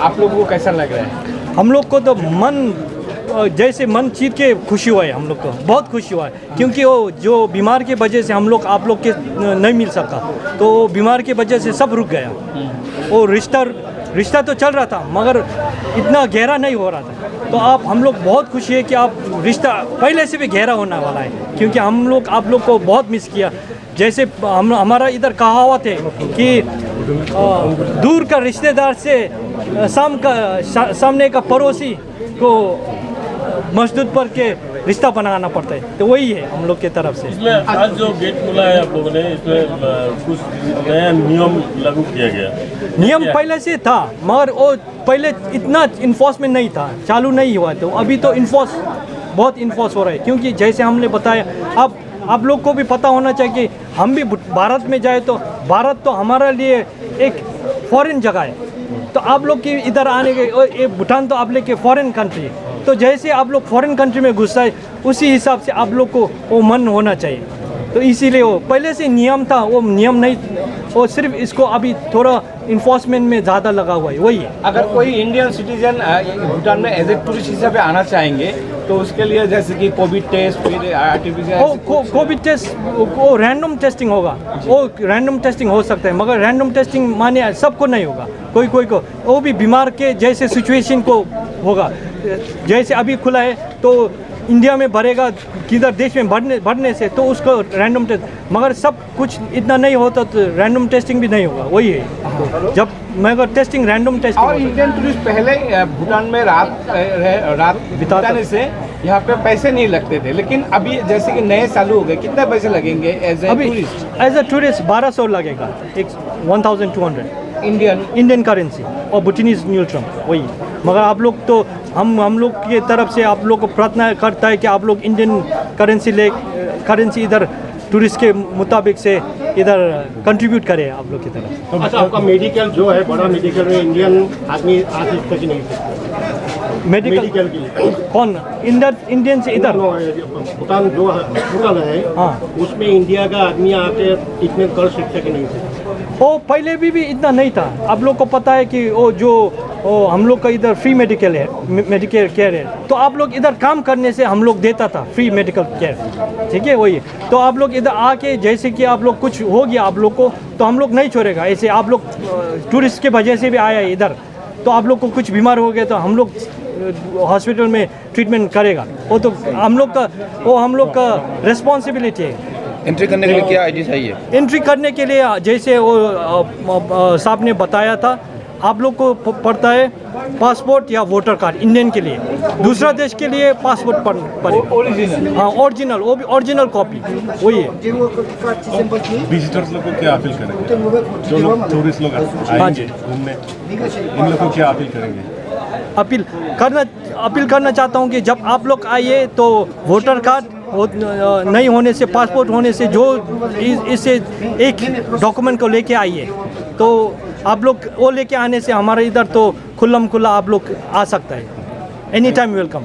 आप लोगों को कैसा लग रहा है? हम लोग को तो जैसे मन चीर के खुशी हुआ है, हम लोग को बहुत खुशी हुआ है, क्योंकि वो जो बीमार के वजह से हम लोग आप लोग के नहीं मिल सका, तो बीमार के वजह से सब रुक गया। वो रिश्ता तो चल रहा था मगर इतना गहरा नहीं हो रहा था। तो हम लोग बहुत खुशी है कि आप रिश्ता पहले से भी गहरा होने वाला है, क्योंकि हम लोग आप लोग को बहुत मिस किया। जैसे हमारा इधर कहावत है कि दूर का रिश्तेदार से सामने का पड़ोसी को मजदूर पर के रिश्ता बनाना पड़ता है, तो वही है हम लोग की तरफ से। इसमें आज जो गेट खुला है आप लोगों ने, इसमें कुछ नया नियम लागू किया गया। नियम पहले से था मगर वो पहले इतना इन्फोर्समेंट नहीं था, चालू नहीं हुआ, तो अभी तो बहुत इन्फोर्स हो रहा है। क्योंकि जैसे हमने बताया, अब आप लोग को भी पता होना चाहिए कि हम भी भारत में जाए तो भारत तो हमारा लिए एक फॉरेन जगह है। तो आप लोग की इधर आने के भूटान तो आप लोग के फॉरेन कंट्री है, तो जैसे आप लोग फॉरेन कंट्री में घुस आए उसी हिसाब से आप लोग को वो मन होना चाहिए। तो इसीलिए वो पहले से नियम था, वो नियम नहीं, वो सिर्फ इसको अभी थोड़ा इन्फोर्समेंट में ज़्यादा लगा हुआ है, वही है। अगर कोई इंडियन सिटीजन भूटान में एज ए टूरिस्ट हिसाब से आना चाहेंगे तो उसके लिए जैसे कि कोविड टेस्ट, फिर आरटीपीसीआर, कोविड टेस्ट वो रैंडम टेस्टिंग होगा, वो रैंडम टेस्टिंग हो सकता है, मगर रैंडम टेस्टिंग माने सबको नहीं होगा, कोई को, वो भी बीमार के जैसे सिचुएशन को होगा। जैसे अभी खुला है तो इंडिया में भरेगा किधर देश में बढ़ने से, तो उसको रैंडम टेस्ट, मगर सब कुछ इतना नहीं होता तो रैंडम टेस्टिंग भी नहीं होगा, वही है। जब मगर टेस्टिंग रैंडम टेस्टिंग और इंडियन टूरिस्ट पहले भूटान में रात बिताने से यहाँ पे पैसे नहीं लगते थे, लेकिन अभी जैसे कि नए चालू हो गए, कितने पैसे लगेंगे as a tourist? As a tourist 1200 लगेगा, 1200 इंडियन करेंसी और भूटानीज न्यूट्रम, वही। मगर आप लोग तो हम लोग की तरफ से आप लोग को प्रार्थना करता है कि आप लोग इंडियन करेंसी इधर टूरिस्ट के मुताबिक से इधर कंट्रीब्यूट करें आप लोग की तरफ। अच्छा, आपका मेडिकल जो है, बड़ा मेडिकल में इंडियन आदमी आ सकता कि नहीं? मेडिकल के लिए कौन इंडियन से इधर भूटान जो होटल है, हाँ, उसमें इंडिया का आदमी आके ट्रीटमेंट कर सकता कि नहीं? वो पहले भी इतना नहीं था। आप लोग को पता है कि वो हम लोग का इधर फ्री मेडिकल केयर है, तो आप लोग इधर काम करने से हम लोग देता था फ्री मेडिकल केयर, ठीक है, वही। तो आप लोग इधर आके जैसे कि आप लोग कुछ हो गया आप लोग को, तो हम लोग नहीं छोड़ेगा। ऐसे आप लोग टूरिस्ट के वजह से भी आया इधर, तो आप लोग को कुछ बीमार हो गया तो हम लोग हॉस्पिटल में ट्रीटमेंट करेगा, वो तो हम लोग का रिस्पॉन्सिबिलिटी है। एंट्री करने के लिए क्या आईडी चाहिए? एंट्री करने के लिए जैसे वो साहब ने बताया था, आप लोग को पड़ता है पासपोर्ट या वोटर कार्ड इंडियन के लिए, दूसरा देश के लिए पासपोर्ट पड़ेगा, हाँ ओरिजिनल, वो भी ओरिजिनल कॉपी, वही है। विजिटर्स लोग को क्या अपील करेंगे? जो लोग टूरिस्ट लोग आएंगे घूमने, इन लोग को क्या अपील करेंगे? अपील करना चाहता हूँ कि जब आप लोग आइए तो वोटर कार्ड नहीं होने से, पासपोर्ट होने से, जो इससे एक डॉक्यूमेंट को लेके आइए, तो आप लोग वो लेके आने से हमारे इधर तो खुल्लम खुल्ला आप लोग आ सकता है, एनी टाइम वेलकम।